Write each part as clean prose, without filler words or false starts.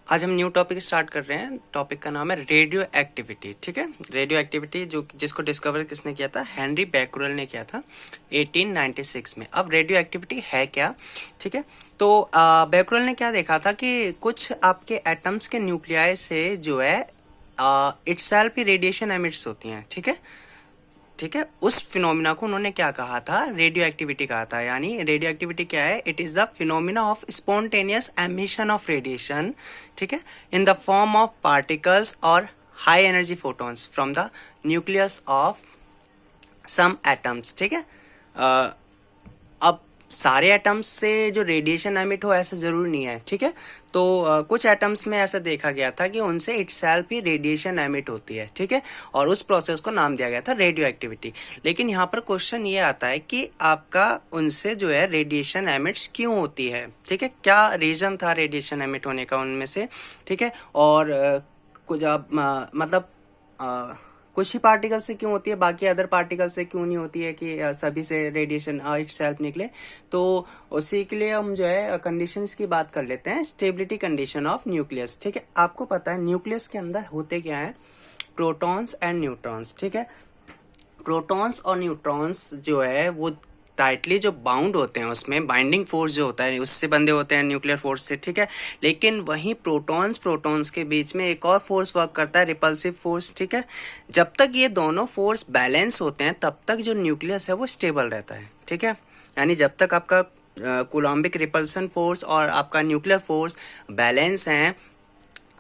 आज हम new topic start कर रहे हैं। टॉपिक का नाम है रेडियो एक्टिविटी। ठीक है, रेडियो एक्टिविटी जिसको डिस्कवर किसने किया था? हेनरी बैक्यूरेल ने किया था 1896 में। अब रेडियो एक्टिविटी है क्या? ठीक है, तो बैक्यूरेल ने क्या देखा था कि कुछ आपके एटम्स के न्यूक्लियाई से जो है इटसेल्फ ही रेडिएशन एमिट्स होती हैं। ठीक है, उस फिनोमिना को उन्होंने क्या कहा था? रेडियो एक्टिविटी कहा था। यानी रेडियो एक्टिविटी क्या है? It is the phenomena of spontaneous emission of radiation, ठीक है, in the form of particles और high energy photons from the nucleus of some atoms. ठीक है, अब सारे एटम्स से जो रेडिएशन एमिट हो ऐसा जरूरी नहीं है। ठीक है, तो कुछ एटम्स में ऐसा देखा गया था कि उनसे इटसेल्फ ही रेडिएशन एमिट होती है। ठीक है, और उस प्रोसेस को नाम दिया गया था रेडियो एक्टिविटी। लेकिन यहाँ पर क्वेश्चन ये आता है कि आपका उनसे जो है रेडिएशन एमिट्स क्यों होती है? ठीक है, क्या रीजन था रेडिएशन एमिट होने का उनमें से? ठीक है, और कुछ मतलब कुछ ही पार्टिकल से क्यों होती है, बाकी अदर पार्टिकल से क्यों नहीं होती है कि सभी से रेडिएशन इटसेल्फ निकले? तो उसी के लिए हम जो है कंडीशंस की बात कर लेते हैं। Stability condition of nucleus. ठीक है, आपको पता है न्यूक्लियस के अंदर होते क्या है? Protons and neutrons. ठीक है, प्रोटॉन्स और न्यूट्रॉन्स जो है वो टाइटली जो बाउंड होते हैं, उसमें बाइंडिंग फोर्स जो होता है उससे बंधे होते हैं न्यूक्लियर फोर्स से। ठीक है, लेकिन वहीं प्रोटॉन्स के बीच में एक और फोर्स वर्क करता है, रिपल्सिव फोर्स। ठीक है, जब तक ये दोनों फोर्स बैलेंस होते हैं तब तक जो न्यूक्लियस है वो स्टेबल रहता है। ठीक है, यानी जब तक आपका कूलम्बिक रिपल्सन फोर्स और आपका न्यूक्लियर फोर्स बैलेंस है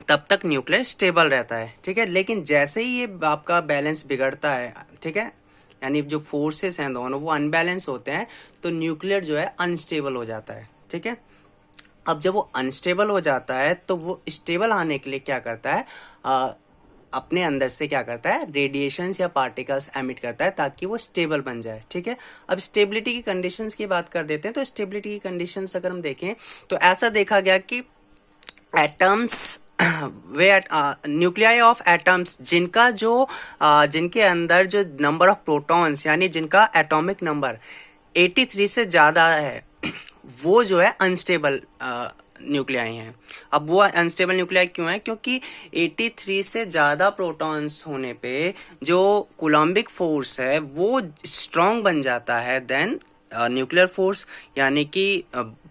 तब तक न्यूक्लियर स्टेबल रहता है। ठीक है, लेकिन जैसे ही ये आपका बैलेंस बिगड़ता है, ठीक है, यानी जो फोर्सेस हैं दोनों वो अनबैलेंस होते हैं, तो न्यूक्लियर जो है अनस्टेबल हो जाता है। ठीक है, अब जब वो अनस्टेबल हो जाता है तो वो स्टेबल आने के लिए क्या करता है? अपने अंदर से क्या करता है? रेडिएशंस या पार्टिकल्स एमिट करता है ताकि वो स्टेबल बन जाए। ठीक है, अब स्टेबिलिटी की कंडीशंस की बात कर देते हैं। तो स्टेबिलिटी की कंडीशंस अगर हम देखें तो ऐसा देखा गया कि atoms way nuclei of atoms जिनके अंदर जो नंबर ऑफ प्रोटॉन्स यानी जिनका एटॉमिक नंबर 83 से ज्यादा है वो जो है अनस्टेबल न्यूक्लियाई हैं। अब वो अनस्टेबल न्यूक्लियाई क्यों है? क्योंकि 83 से ज्यादा प्रोटॉन्स होने पे जो कूलम्बिक फोर्स है वो स्ट्रांग बन जाता है देन न्यूक्लियर फोर्स, यानी कि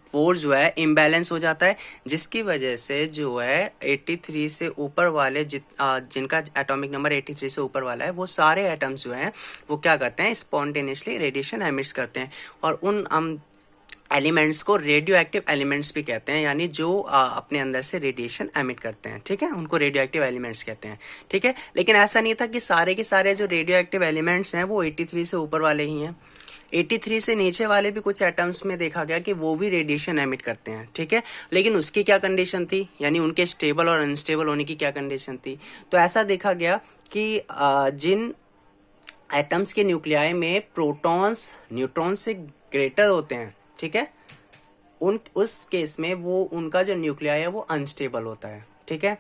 फोर्स जो है इम्बैलेंस हो जाता है, जिसकी वजह से जो है 83 से ऊपर वाले जिनका एटॉमिक नंबर 83 से ऊपर वाला है वो सारे एटम्स जो हैं वो क्या करते हैं? स्पॉन्टेनियसली रेडिएशन एमिट्स करते हैं। और उन एलिमेंट्स को रेडियो एक्टिव एलिमेंट्स भी कहते हैं, यानी जो अपने अंदर से रेडिएशन एमिट करते हैं। ठीक है, उनको रेडियो एक्टिव एलिमेंट्स कहते हैं। ठीक है, लेकिन ऐसा नहीं था कि सारे के सारे जो रेडियो एक्टिव एलिमेंट्स हैं वो 83 से ऊपर वाले ही हैं। 83 से नीचे वाले भी कुछ एटम्स में देखा गया कि वो भी रेडिएशन एमिट करते हैं। ठीक है, लेकिन उसकी क्या कंडीशन थी? यानी उनके स्टेबल और अनस्टेबल होने की क्या कंडीशन थी? तो ऐसा देखा गया कि जिन एटम्स के न्यूक्लियाई में प्रोटॉन्स न्यूट्रॉन से ग्रेटर होते हैं, ठीक है, उस केस में वो उनका जो न्यूक्लियाई है वो अनस्टेबल होता है। ठीक है,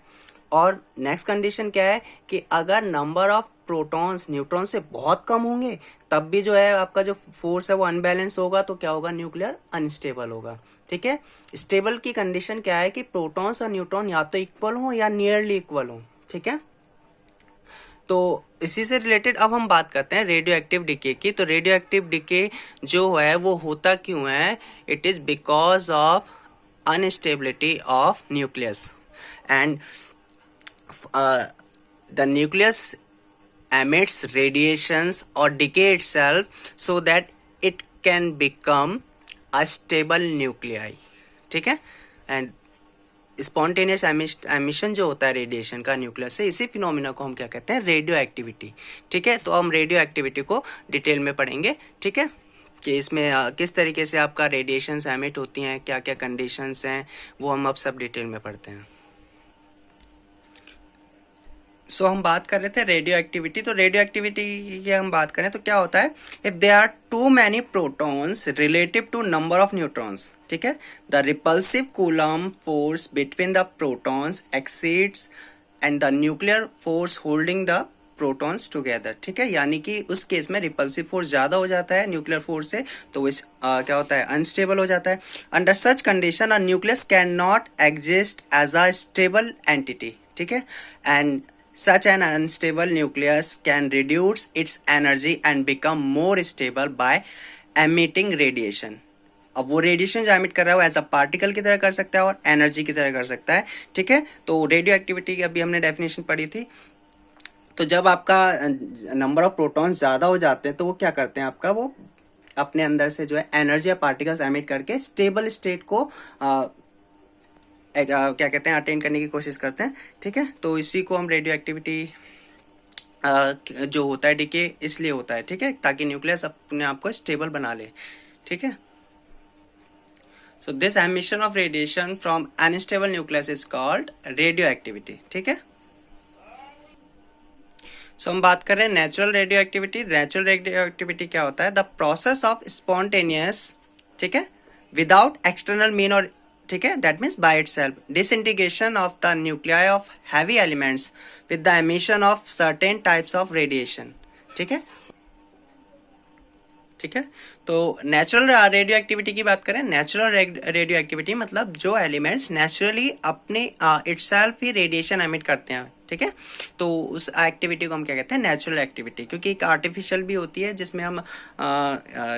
और नेक्स्ट कंडीशन क्या है कि अगर नंबर ऑफ प्रोटॉन्स न्यूट्रॉन से बहुत कम होंगे तब भी जो है आपका जो फोर्स है वो अनबैलेंस होगा, तो क्या होगा? न्यूक्लियर अनस्टेबल होगा। ठीक है, स्टेबल की कंडीशन क्या है कि प्रोटॉन्स और न्यूट्रॉन या तो इक्वल हो या नियरली इक्वल हो। ठीक है, तो इसी से रिलेटेड अब हम बात करते हैं रेडियो एक्टिव डिके की। तो रेडियो एक्टिव डिके जो है वो होता क्यों है? It is because of instability of nucleus and the nucleus emits radiations or decay itself so that it can become a stable nuclei. ठीक है, एंड स्पॉन्टेनियस एमिशन जो होता है रेडिएशन का न्यूक्लियस से, इसी फिनोमिना को हम क्या कहते हैं? Radio activity. ठीक है, तो हम रेडियो एक्टिविटी को डिटेल में पढ़ेंगे। ठीक है, कि इसमें किस तरीके से आपका रेडिएशन एमिट होती हैं, क्या क्या कंडीशंस हैं, वो हम अब सब डिटेल में पढ़ते हैं। सो हम बात कर रहे थे रेडियो एक्टिविटी। तो रेडियो एक्टिविटी की हम बात करें तो क्या होता है? If they are too many protons relative to number of neutrons, ठीक है, the repulsive Coulomb force between the protons exceeds and the nuclear force holding the protons together, ठीक है, यानी कि उस केस में रिपल्सिव फोर्स ज्यादा हो जाता है न्यूक्लियर फोर्स से, तो इस क्या होता है, अनस्टेबल हो जाता है। Under such condition a nucleus can not exist as a stable entity, ठीक है, and such an unstable nucleus can reduce its energy and become more stable by emitting radiation। अब वो रेडिएशन जो एमिट कर रहा है वो एज अ पार्टिकल की तरह कर सकता है और एनर्जी की तरह कर सकता है, ठीक है। तो रेडियो एक्टिविटी की अभी हमने डेफिनेशन पढ़ी थी। तो जब आपका नंबर ऑफ प्रोटॉन्स ज्यादा हो जाते हैं तो वो क्या करते हैं, आपका वो अपने अंदर से जो है एनर्जी या पार्टिकल्स एमिट करके स्टेबल स्टेट को क्या कहते हैं, अटेन करने की कोशिश करते हैं, ठीक है। तो इसी को हम रेडियो एक्टिविटी जो होता है डीके इसलिए होता है, ठीक है, ताकि न्यूक्लियस अपने आप को स्टेबल बना ले, ठीक है। So this emission of radiation from unstable nucleus is called radio activity, ठीक है। सो हम बात कर रहे हैं natural radio activity. Natural radio activity क्या होता है, द प्रोसेस ऑफ स्पॉन्टेनियस, ठीक है, विदाउट एक्सटर्नल मीन और, ठीक है, that means by itself disintegration of the nuclei of heavy elements with the emission of certain types of radiation, ठीक है, ठीक है। तो नेचुरल रेडियो एक्टिविटी की बात करें, नेचुरल रेडियो एक्टिविटी मतलब जो एलिमेंट्स नेचुरली अपने इटसेल्फ ही रेडिएशन एमिट करते हैं, ठीक है, तो उस एक्टिविटी को हम क्या कहते हैं, नेचुरल एक्टिविटी। क्योंकि एक आर्टिफिशियल भी होती है जिसमें हम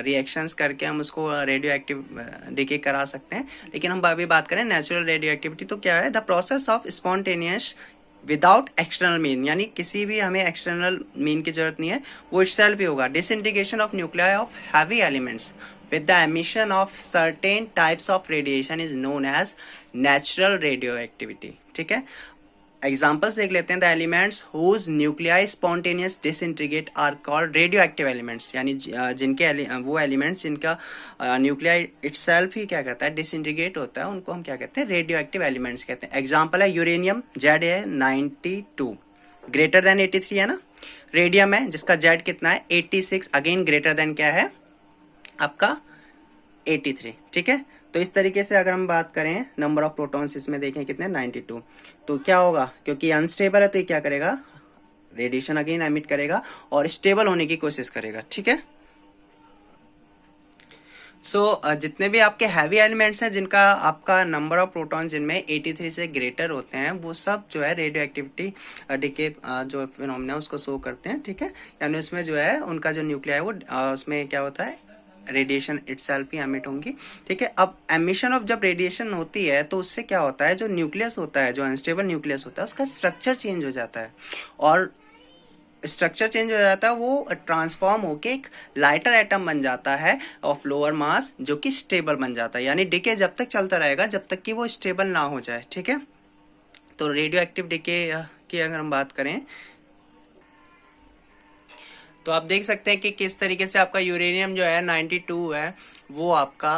रिएक्शंस करके हम उसको रेडियो एक्टिव डीके करा सकते हैं, लेकिन हम अभी बात करें नेचुरल रेडियो एक्टिविटी तो क्या है, the process of spontaneous without external mean, यानी किसी भी हमें एक्सटर्नल मीन की जरूरत नहीं है, वो इटसेल्फ ही होगा। Disintegration of nuclei of heavy elements with the emission of certain types of radiation is known as natural radioactivity, ठीक है। एग्जाम्पल्स देख लेते हैं, the elements whose nuclei spontaneous disintegrate are called radioactive elements, यानी जिनके वो elements जिनका nuclei itself ही क्या करता है, डिसइंटीग्रेट होता है, उनको हम क्या कहते हैं, रेडियो एक्टिव एलिमेंट्स कहते हैं। एग्जाम्पल है यूरेनियम, जेड है 92 ग्रेटर देन 83 है ना, रेडियम है जिसका जेड कितना है 86, अगेन ग्रेटर देन क्या है आपका 83, ठीक है। तो इस तरीके से अगर हम बात करें नंबर ऑफ प्रोटॉन्स इसमें देखें कितने 92, तो क्या होगा, क्योंकि अनस्टेबल है तो ये क्या करेगा, रेडिएशन अगेन एमिट करेगा और स्टेबल होने की कोशिश करेगा, ठीक है। सो जितने भी आपके हैवी एलिमेंट्स हैं जिनका आपका नंबर ऑफ प्रोटॉन जिनमें 83 से ग्रेटर होते हैं, वो सब जो है रेडियो एक्टिविटी डीके जो फिनोमेना उसको शो करते हैं, ठीक है, यानी उसमें जो है उनका जो न्यूक्लिया है वो उसमें क्या होता है, रेडिएशन इटसेल्फ ही एमिट होंगी, ठीक है। अब एमिशन ऑफ जब रेडिएशन होती है तो उससे क्या होता है, जो न्यूक्लियस होता है, जो अनस्टेबल न्यूक्लियस होता है, उसका स्ट्रक्चर चेंज हो जाता है, और स्ट्रक्चर चेंज हो जाता है, वो ट्रांसफॉर्म होके एक लाइटर एटम बन जाता है ऑफ लोअर मास, जो कि स्टेबल बन जाता है। यानी डीके जब तक चलता रहेगा जब तक कि वो स्टेबल ना हो जाए, ठीक है। तो रेडियो एक्टिव डीके की अगर हम बात करें तो आप देख सकते हैं कि किस तरीके से आपका यूरेनियम जो है 92 है वो आपका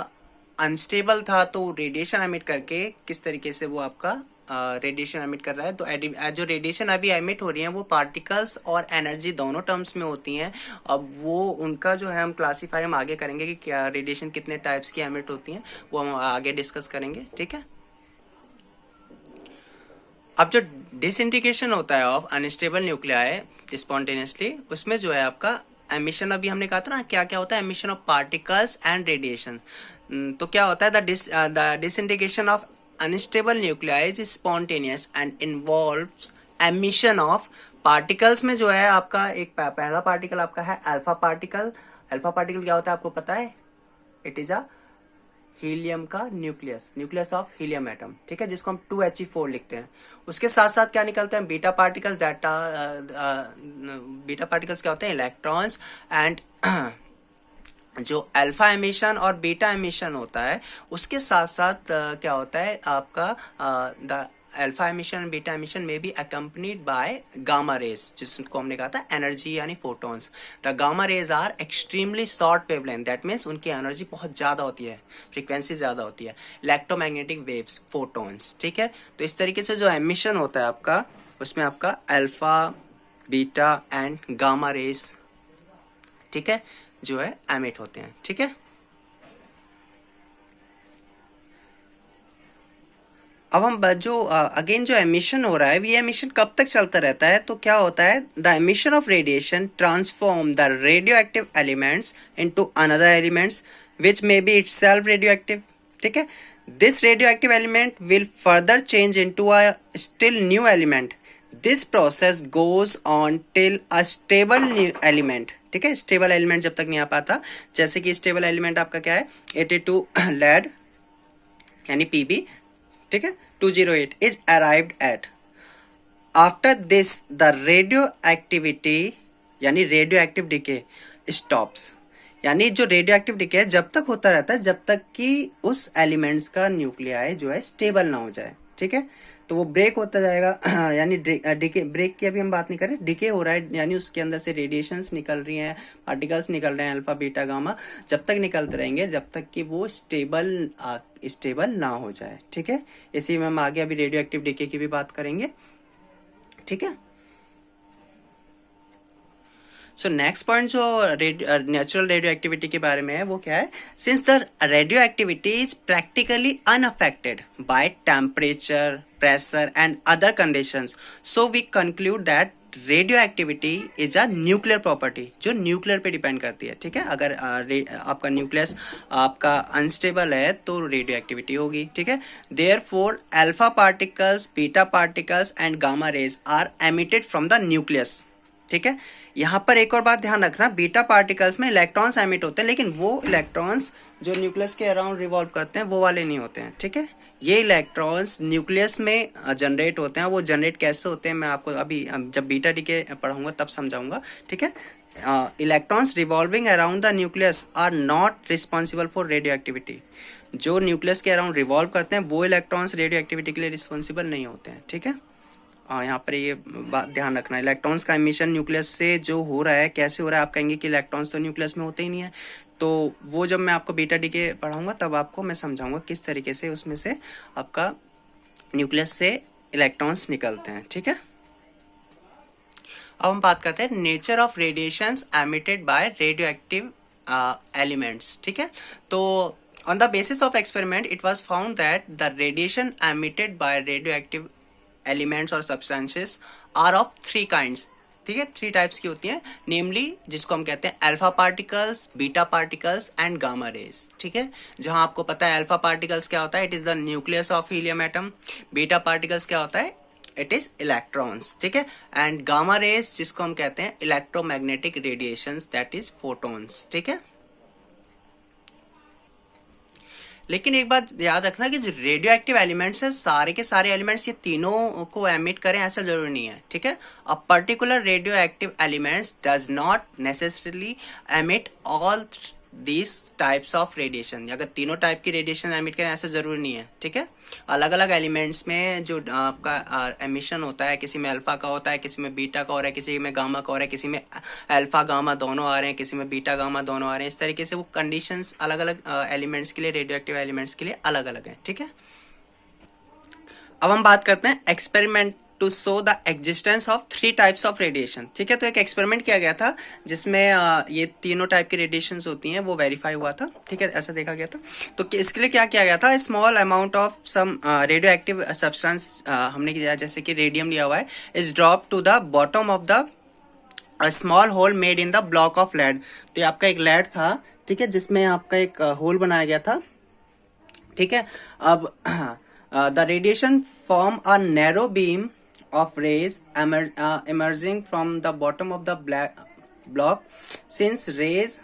अनस्टेबल था, तो रेडिएशन एमिट करके किस तरीके से वो आपका रेडिएशन एमिट कर रहा है। तो जो रेडिएशन अभी एमिट हो रही है वो पार्टिकल्स और एनर्जी दोनों टर्म्स में होती हैं। अब वो उनका जो है हम क्लासीफाई हम आगे करेंगे कि क्या रेडिएशन कितने टाइप्स की एमिट होती हैं, वो हम आगे डिस्कस करेंगे, ठीक है। अब जो डिसइंटीग्रेशन होता है ऑफ अनस्टेबल न्यूक्लियाई स्पॉन्टेनियसली, उसमें जो है आपका एमिशन, अभी हमने कहा था ना क्या क्या होता है, emission of particles and radiation. तो क्या होता है, the disintegration of unstable nuclei is spontaneous and involves emission of particles में जो है आपका एक पहला पार्टिकल आपका है अल्फा पार्टिकल। अल्फा पार्टिकल क्या होता है आपको पता है, इट इज अ हीलियम का न्यूक्लियस ऑफ हीलियम एटम, ठीक है, जिसको हम 2He4 लिखते हैं। उसके साथ साथ क्या निकलते हैं, beta particles, that beta particles क्या होते हैं, इलेक्ट्रॉन्स, एंड जो अल्फा एमिशन और बीटा एमिशन होता है उसके साथ साथ क्या होता है आपका the alpha emission beta emission में भी अकम्पनीड बाय गामा रेज, जिसको हमने कहा था एनर्जी यानी photons. The gamma rays are extremely short wavelength, that means उनकी एनर्जी बहुत ज्यादा होती है, फ्रीक्वेंसी ज्यादा होती है, इलेक्ट्रोमैग्नेटिक वेव्स फोटॉन्स, ठीक है। तो इस तरीके से जो एमिशन होता है आपका, उसमें आपका alpha beta and gamma rays, ठीक है, जो है एमिट होते हैं, ठीक है। अब हम जो अगेन जो एमिशन हो रहा है, ये एमिशन कब तक चलता रहता है? तो क्या होता है, the emission of radiation transform the radio active elements into another elements which may be itself radio active. ठीक है, this radio active element will further change into a still new element. This process goes on till a stable new element. ठीक है, stable element जब तक नहीं आ पाता, जैसे कि स्टेबल एलिमेंट आपका क्या है, 82 लेड यानी पीबी, ठीक है, 208 is arrived at. After this the radio activity यानी रेडियो एक्टिव डिके स्टॉप्स। यानी जो रेडियो एक्टिव डिके है जब तक होता रहता है जब तक कि उस एलिमेंट्स का न्यूक्लियाई जो है स्टेबल ना हो जाए। ठीक है, तो वो ब्रेक होता जाएगा यानी डिके, ब्रेक की अभी हम बात नहीं कर रहे, डिके हो रहा है यानी उसके अंदर से रेडिएशंस निकल रही हैं, पार्टिकल्स निकल रहे हैं अल्फा बीटा गामा, जब तक निकलते रहेंगे जब तक कि वो स्टेबल ना हो जाए। ठीक है, इसी में हम आगे अभी रेडियो एक्टिव डिके की भी बात करेंगे। ठीक है, सो नेक्स्ट पॉइंट जो नेचुरल रेडियो एक्टिविटी के बारे में है वो क्या है, since the radioactivity is practically unaffected by temperature, pressure and other conditions, so we conclude that radioactivity is a nuclear property, जो न्यूक्लियर पे डिपेंड करती है। ठीक है, अगर आपका न्यूक्लियस आपका अनस्टेबल है तो रेडियो एक्टिविटी होगी। ठीक है, therefore alpha particles, beta particles and gamma rays are emitted from the nucleus. ठीक है, यहां पर एक और बात ध्यान रखना, बीटा पार्टिकल्स में इलेक्ट्रॉन्स एमिट होते हैं, लेकिन वो इलेक्ट्रॉन्स जो न्यूक्लियस के अराउंड रिवॉल्व करते हैं वो वाले नहीं होते हैं। ठीक है, ये इलेक्ट्रॉन्स न्यूक्लियस में जनरेट होते हैं। वो जनरेट कैसे होते हैं मैं आपको अभी जब बीटा डीके पढ़ाऊंगा तब समझाऊंगा। ठीक है, electrons revolving around the nucleus are not responsible for radioactivity. जो न्यूक्लियस के अराउंड रिवॉल्व करते हैं वो इलेक्ट्रॉन्स रेडियो एक्टिविटी के लिए रिस्पॉन्सिबल नहीं होते हैं। ठीक है, यहाँ पर ये बात ध्यान रखना, इलेक्ट्रॉन्स का एमिशन न्यूक्लियस से जो हो रहा है, कैसे हो रहा है, आप कहेंगे कि इलेक्ट्रॉन्स तो न्यूक्लियस में होते ही नहीं है, तो वो जब मैं आपको बीटा डीके पढ़ाऊंगा तब आपको मैं समझाऊंगा किस तरीके से उसमें से आपका न्यूक्लियस से इलेक्ट्रॉन्स निकलते हैं। ठीक है, अब हम बात करते हैं nature of radiations emitted by radio active elements. ठीक है, तो on the basis of experiment it was found that the radiation emitted by radio active elements और सब्सटेंसेस आर ऑफ 3 काइंड्स। ठीक है, 3 टाइप्स की होती हैं, नेमली जिसको हम कहते हैं alpha particles, beta particles and gamma rays. ठीक है, जहां आपको पता है अल्फा पार्टिकल्स क्या होता है, it is the nucleus of helium atom. Beta particles क्या होता है, इट इज इलेक्ट्रॉन्स। ठीक है, एंड गामा रेज जिसको हम कहते हैं electromagnetic radiations, that is photons. ठीक है, लेकिन एक बात याद रखना कि जो रेडियो एक्टिव एलिमेंट्स है, सारे के सारे एलिमेंट्स ये तीनों को एमिट करें ऐसा जरूरी नहीं है। ठीक है, a particular radio active elements does not necessarily emit all these types of radiation. अगर तीनों टाइप की रेडिएशन एमिट करें ऐसा जरूरी नहीं है। ठीक है, अलग अलग एलिमेंट्स में जो आपका एमिशन होता है, किसी में अल्फा का होता है, किसी में बीटा का हो रहा है, किसी में गामा का हो रहा है, किसी में अल्फा गामा दोनों आ रहे हैं, किसी में बीटा गामा दोनों आ रहे हैं। इस तरीके से वो कंडीशंस अलग अलग एलिमेंट्स के लिए, रेडियो एक्टिव एलिमेंट्स के लिए अलग अलग है। ठीक है, अब हम बात करते हैं experiment to show the existence of 3 types of radiation. ठीक है, तो एक एक्सपेरिमेंट किया गया था जिसमें ये तीनों टाइप की रेडिएशंस होती हैं वो वेरीफाई हुआ था। ठीक है, ऐसा देखा गया था। तो इसके लिए क्या किया गया था, small amount of some radioactive substance हमने किया, जैसे कि रेडियम लिया हुआ है, is drop to the bottom of the small hole made in the block of lead. तो आपका एक लेड था, ठीक है, जिसमें आपका एक होल बनाया गया था। ठीक है, अब the radiation form a narrow beam of rays emerging from the bottom of the block. Since rays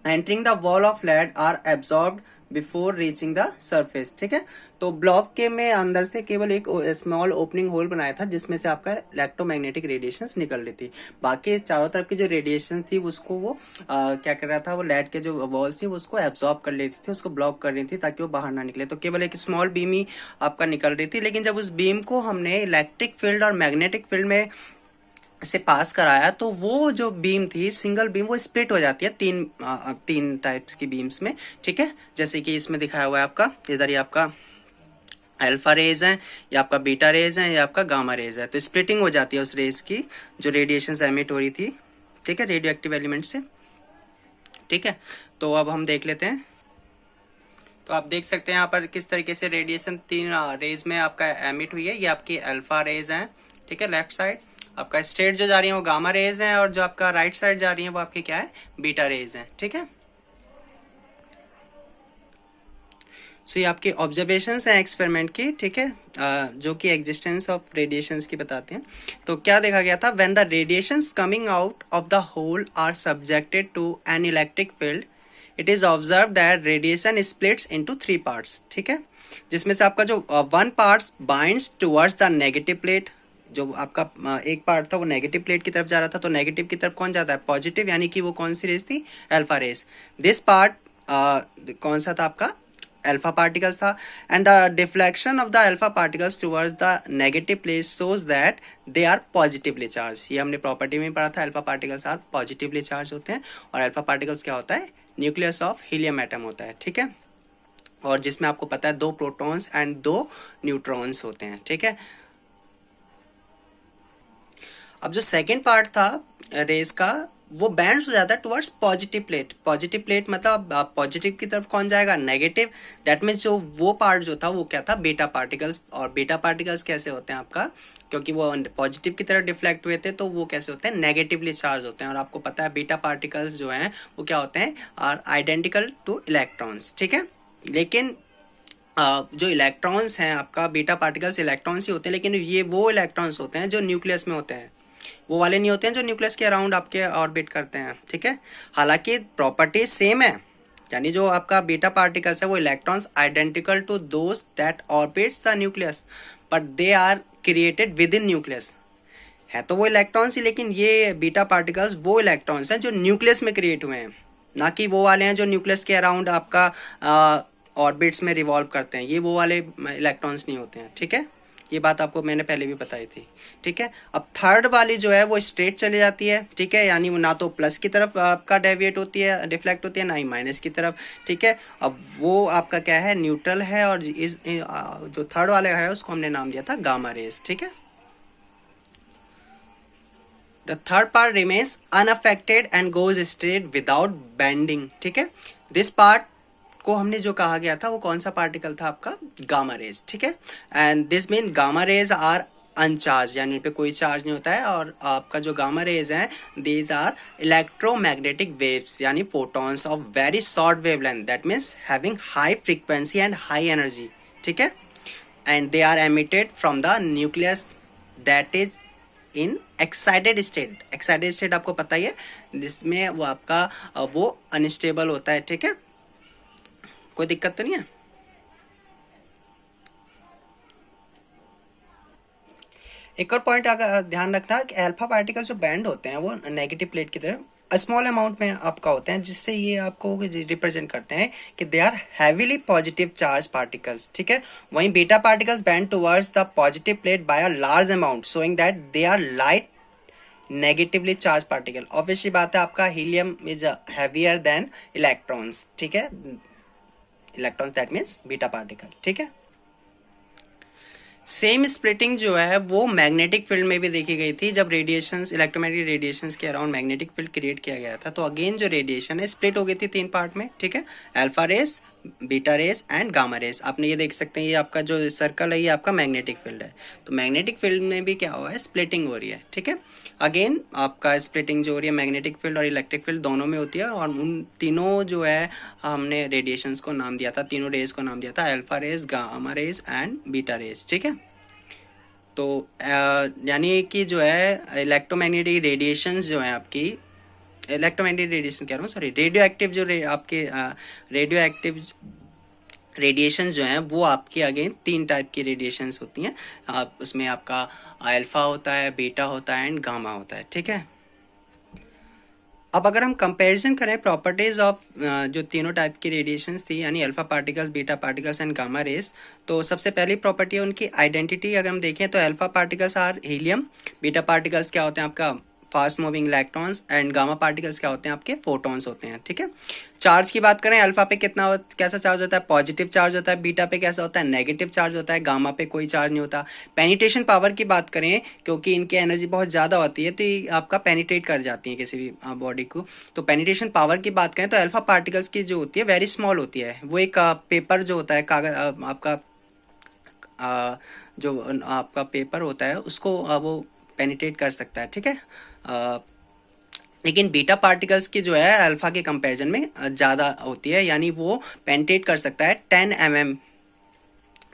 entering the wall of lead are absorbed before reaching the surface. ठीक है, तो ब्लॉक के में अंदर से केवल एक स्मॉल ओपनिंग होल बनाया था जिसमें से आपका इलेक्ट्रोमैग्नेटिक रेडिएशंस निकल रही थी। बाकी चारों तरफ की जो रेडिएशन थी उसको वो क्या कर रहा था, वो लेड के जो वॉल्स थी उसको एब्जॉर्ब कर लेती थी, उसको ब्लॉक कर रही थी ताकि वो बाहर ना निकले। तो केवल एक स्मॉल बीम ही आपका निकल रही थी, लेकिन जब उस बीम को हमने इलेक्ट्रिक फील्ड और मैग्नेटिक फील्ड में से पास कराया तो वो जो बीम थी, सिंगल बीम, वो स्प्लिट हो जाती है तीन टाइप्स की बीम्स में। ठीक है, जैसे कि इसमें दिखाया हुआ है आपका, इधर ही आपका अल्फा रेज है, या आपका बीटा रेज है, या आपका गामा रेज है। तो स्प्लिटिंग हो जाती है उस रेज की जो रेडिएशन एमिट हो रही थी। ठीक है, रेडियो एक्टिव एलिमेंट से। ठीक है, तो अब हम देख लेते हैं। तो आप देख सकते हैं यहाँ पर किस तरीके से रेडिएशन तीन रेज में आपका एमिट हुई है। ये आपकी अल्फा रेज हैं, ठीक है। लेफ्ट साइड आपका स्ट्रेट जो जा रही है वो गामा रेज हैं, और जो आपका राइट साइड जा रही है वो आपकी क्या है, बीटा रेज हैं, ठीक है। सो ये आपकी ऑब्जर्वेशंस हैं एक्सपेरिमेंट की, ठीक है, जो कि एग्जिस्टेंस ऑफ रेडिएशंस की बताते हैं। तो क्या देखा गया था, when the radiations coming out of the hole are subjected to an electric field, it is observe that radiation splits into 3 parts, ठीक है। जिसमें से आपका जो 1 part binds towards the negative plate, जो आपका एक पार्ट था वो नेगेटिव प्लेट की तरफ जा रहा था, तो नेगेटिव की तरफ कौन जाता है, पॉजिटिव, यानी कि वो कौन सी रेस थी, अल्फा रेस। दिस पार्ट कौन सा था आपका, अल्फा पार्टिकल्स था, and the deflection of the alpha particles towards the negative plate shows that they are positively charge. ये हमने प्रॉपर्टी में पढ़ा था, alpha particles are positively charge होते हैं, और अल्फा पार्टिकल्स क्या होता है, न्यूक्लियस ऑफ हीलियम एटम होता है, ठीक है। और जिसमें आपको पता है 2 प्रोटॉन्स एंड 2 न्यूट्रॉन्स होते हैं, ठीक है। अब जो सेकेंड पार्ट था रेस का, वो बैंड हो जाता है towards positive plate. Positive plate मतलब पॉजिटिव की तरफ कौन जाएगा, नेगेटिव। दैट मीन्स जो वो पार्ट जो था वो क्या था, बीटा पार्टिकल्स। और बीटा पार्टिकल्स कैसे होते हैं आपका, क्योंकि वो पॉजिटिव की तरफ डिफ्लेक्ट हुए थे, तो वो कैसे होते हैं, नेगेटिवली चार्ज होते हैं। और आपको पता है बीटा पार्टिकल्स जो हैं वो क्या होते हैं, आर आइडेंटिकल टू इलेक्ट्रॉन्स, ठीक है। लेकिन जो इलेक्ट्रॉन्स हैं आपका, बीटा पार्टिकल्स इलेक्ट्रॉन्स ही होते हैं, लेकिन ये वो इलेक्ट्रॉन्स होते हैं जो न्यूक्लियस में होते हैं, वो वाले नहीं होते हैं जो न्यूक्लियस के अराउंड आपके ऑर्बिट करते हैं, ठीक है। हालांकि प्रॉपर्टी सेम है, यानी जो आपका बीटा पार्टिकल्स है वो electrons identical to those that orbits the nucleus, but they are created within nucleus. है तो वो इलेक्ट्रॉन्स ही, लेकिन ये बीटा पार्टिकल्स वो इलेक्ट्रॉन्स हैं जो न्यूक्लियस में क्रिएट हुए हैं, ना कि वो वाले हैं जो न्यूक्लियस के अराउंड आपका ऑर्बिट्स में रिवॉल्व करते हैं। ये वो वाले इलेक्ट्रॉन्स नहीं होते हैं, ठीक है। ये बात आपको मैंने पहले भी बताई थी, ठीक है। अब थर्ड वाली जो है वो स्ट्रेट चली जाती है, ठीक है, यानी वो ना तो प्लस की तरफ आपका डेविएट होती है, डिफ्लेक्ट होती है, ना ही माइनस की तरफ, ठीक है। अब वो आपका क्या है, न्यूट्रल है, और इस जो थर्ड वाला है उसको हमने नाम दिया था गामा रेस, ठीक है। The third part remains unaffected and goes straight without bending, ठीक है। दिस पार्ट को हमने जो कहा गया था वो कौन सा पार्टिकल था आपका, गामा रेज, ठीक है। And this mean gamma rays are uncharge, यानी पे कोई चार्ज नहीं होता है। और आपका जो गामा रेज है, दीज आर इलेक्ट्रोमैग्नेटिक वेव्स, यानी photons of very short wavelength, that means having high frequency and high energy, ठीक है। And they are emitted from the nucleus that is in excited state. Excited state आपको पता ही है, जिसमें वो आपका वो अनस्टेबल होता है, ठीक है। कोई दिक्कत तो नहीं है। एक और पॉइंट अगर ध्यान रखना कि अल्फा पार्टिकल जो बैंड होते हैं वो नेगेटिव प्लेट की तरफ स्मॉल अमाउंट में आपका होते हैं, जिससे ये आपको रिप्रेजेंट करते हैं कि they are heavily positive charge particles, ठीक है। वहीं beta particles bend towards the positive plate by a large amount, showing that they are light negatively charge particle. Obviously बात है, आपका helium is heavier than electrons, ठीक है। Electrons that means beta particle, ठीक है। सेम स्प्लिटिंग जो है वो मैग्नेटिक फील्ड में भी देखी गई थी, जब रेडिएशंस, इलेक्ट्रोमैग्नेटिक रेडिएशंस के अराउंड मैग्नेटिक फील्ड क्रिएट किया गया था। तो अगेन जो रेडिएशन है स्प्लिट हो गई थी 3 पार्ट में, ठीक है। Alpha rays, beta rays and gamma rays. आपने ये देख सकते हैं, ये आपका जो सर्कल है ये आपका मैग्नेटिक फील्ड है। तो मैग्नेटिक फील्ड में भी क्या हुआ है, स्प्लिटिंग हो रही है, ठीक है। अगेन आपका स्प्लिटिंग जो हो रही है मैग्नेटिक फील्ड और इलेक्ट्रिक फील्ड दोनों में होती है, और उन तीनों जो है हमने रेडिएशंस को नाम दिया था, तीनों रेस को नाम दिया था alpha rays, gamma rays and beta rays, ठीक है। तो यानी कि जो है इलेक्ट्रोमैग्नेटिक रेडिएशंस जो है आपकी, इलेक्ट्रोमैग्नेटिक रेडिएशन कह रहा हूँ, सॉरी, रेडियो एक्टिव जो आपके रेडियो एक्टिव रेडिएशन जो हैं वो आपकी अगेन 3 टाइप की रेडिएशंस होती हैं। उसमें आपका अल्फा होता है, बीटा होता है एंड गामा होता है, ठीक है। अब अगर हम कंपैरिजन करें प्रॉपर्टीज ऑफ जो तीनों टाइप की रेडिएशंस थी, यानी alpha particles, beta particles and gamma race, तो सबसे पहली प्रॉपर्टी है उनकी आइडेंटिटी। अगर हम देखें तो alpha particles are helium, beta particles क्या होते हैं आपका fast moving electrons, and gamma particles क्या होते हैं आपके फोटॉन्स होते हैं, ठीक है। चार्ज की बात करें, अल्फा पे कैसा चार्ज होता है, पॉजिटिव चार्ज होता है, बीटा पे कैसा होता है, नेगेटिव चार्ज होता है, गामा पे कोई चार्ज नहीं होता। पेनिट्रेशन पावर की बात करें, क्योंकि इनकी एनर्जी बहुत ज्यादा होती है तो ये आपका पेनिट्रेट कर जाती है किसी भी बॉडी को। तो पेनिट्रेशन पावर की बात करें तो अल्फा पार्टिकल्स की जो होती है वेरी स्मॉल होती है। वो एक पेपर जो होता है, कागज आपका जो आपका पेपर होता है उसको वो पेनिट्रेट कर सकता है, ठीक है। लेकिन बीटा पार्टिकल्स की जो है अल्फा के कंपैरिजन में ज़्यादा होती है, यानी वो पेनिट्रेट कर सकता है 10 mm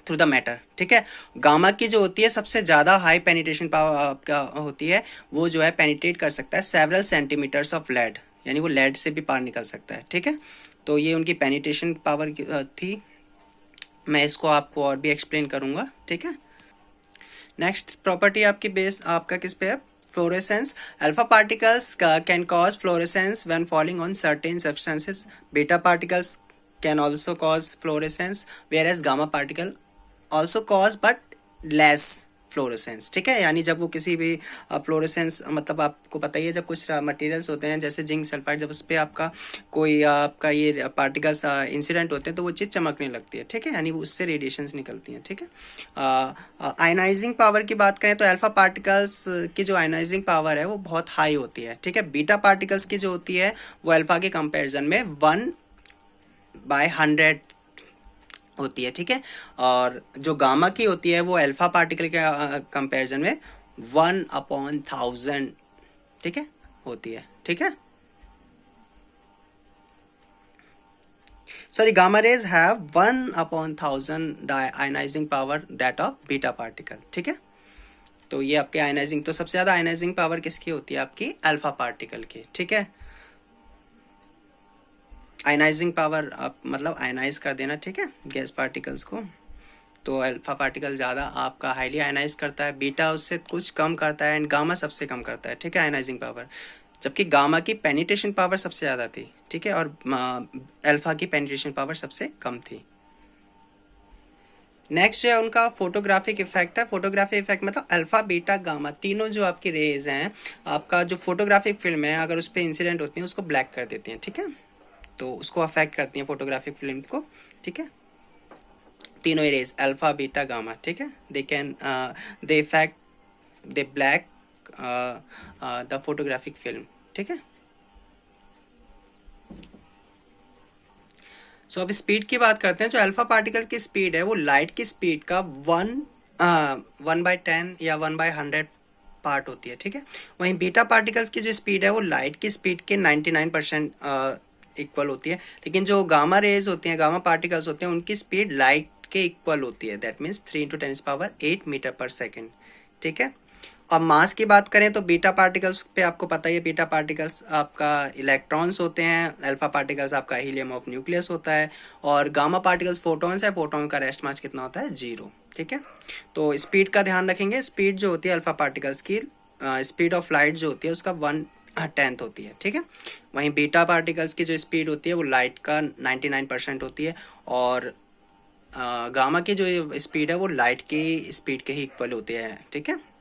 थ्रू द मैटर, ठीक है। गामा की जो होती है सबसे ज़्यादा हाई पेनिट्रेशन पावर आपका होती है, वो जो है पेनिट्रेट कर सकता है सेवरल सेंटीमीटर्स ऑफ लेड, यानी वो लेड से भी पार निकल सकता है, ठीक है। तो ये उनकी पेनिट्रेशन पावर थी। मैं इसको आपको और भी एक्सप्लेन करूंगा, ठीक है। नेक्स्ट प्रॉपर्टी आपकी बेस आपका किस पे है, fluorescence. Alpha particles can cause fluorescence when falling on certain substances. Beta particles can also cause fluorescence, whereas gamma particle also cause but less fluorescence, ठीक है। यानी जब वो किसी भी फ्लोरेसेंस, मतलब आपको पता ही है जब कुछ मटेरियल्स होते हैं जैसे जिंक सल्फाइड, जब उस पर आपका कोई आपका ये पार्टिकल्स इंसिडेंट होते हैं तो वो चीज़ चमकने लगती है, ठीक है, यानी वो उससे रेडिएशंस निकलती हैं, ठीक है। आयनाइजिंग पावर की बात करें तो अल्फा पार्टिकल्स की जो आयनाइजिंग पावर है वो बहुत हाई होती है, ठीक है। बीटा पार्टिकल्स की जो होती है वो अल्फा के कंपेरिजन में 1/100 होती है, ठीक है। और जो गामा की होती है वो अल्फा पार्टिकल के कंपैरिजन में 1/1000, ठीक है, होती है, ठीक है। Sorry, gamma rays have 1/1000 the ionising power that of beta particle, ठीक है। तो ये आपके आयनाइजिंग, तो सबसे ज्यादा आयनाइजिंग पावर किसकी होती है, आपकी अल्फा पार्टिकल की, ठीक है। आयनाइजिंग पावर आप मतलब आयनाइज कर देना, ठीक है, गैस पार्टिकल्स को। तो अल्फा पार्टिकल ज़्यादा आपका हाईली आयनाइज करता है, बीटा उससे कुछ कम करता है, एंड गामा सबसे कम करता है, ठीक है, आयनाइजिंग पावर। जबकि गामा की पेनिट्रेशन पावर सबसे ज़्यादा थी, ठीक है, और अल्फा की पेनिट्रेशन पावर सबसे कम थी। नेक्स्ट जो है उनका फोटोग्राफिक इफेक्ट है। फोटोग्राफिक इफेक्ट मतलब अल्फा बीटा गामा तीनों जो आपकी रेज हैं, आपका जो फोटोग्राफिक फिल्म है अगर उस पर इंसिडेंट होती है उसको ब्लैक कर देती हैं, ठीक है। तो उसको अफेक्ट करती हैं फोटोग्राफिक फिल्म को, ठीक है। तीनों रेज अल्फा बीटा गामा, ठीक है, they can they effect they black the photographic film, ठीक है। सो अब स्पीड की बात करते हैं। जो अल्फा पार्टिकल की स्पीड है वो लाइट की स्पीड का 1/10 या 1/100 पार्ट होती है, ठीक है। वहीं बीटा पार्टिकल्स की जो स्पीड है वो लाइट की स्पीड के 99% इक्वल होती है। लेकिन जो गामा रेज होती हैं, गामा पार्टिकल्स होते हैं, उनकी स्पीड लाइट के इक्वल होती है, दैट मीन्स 3 × 10⁸ मीटर पर सेकेंड, ठीक है। अब मास की बात करें तो बीटा पार्टिकल्स पे आपको पता ही है, बीटा पार्टिकल्स आपका इलेक्ट्रॉन्स होते हैं, अल्फा पार्टिकल्स आपका हीलियम ऑफ न्यूक्लियस होता है, और गामा पार्टिकल्स फोटॉन्स है, फोटॉन का रेस्ट मास कितना होता है, 0, ठीक है। तो स्पीड का ध्यान रखेंगे। स्पीड जो होती है अल्फा पार्टिकल्स की, स्पीड ऑफ लाइट जो होती है उसका 1/10 होती है, ठीक है। वहीं बीटा पार्टिकल्स की जो स्पीड होती है वो लाइट का 99% होती है, और गामा की जो स्पीड है वो लाइट की स्पीड के ही इक्वल होती है, ठीक है।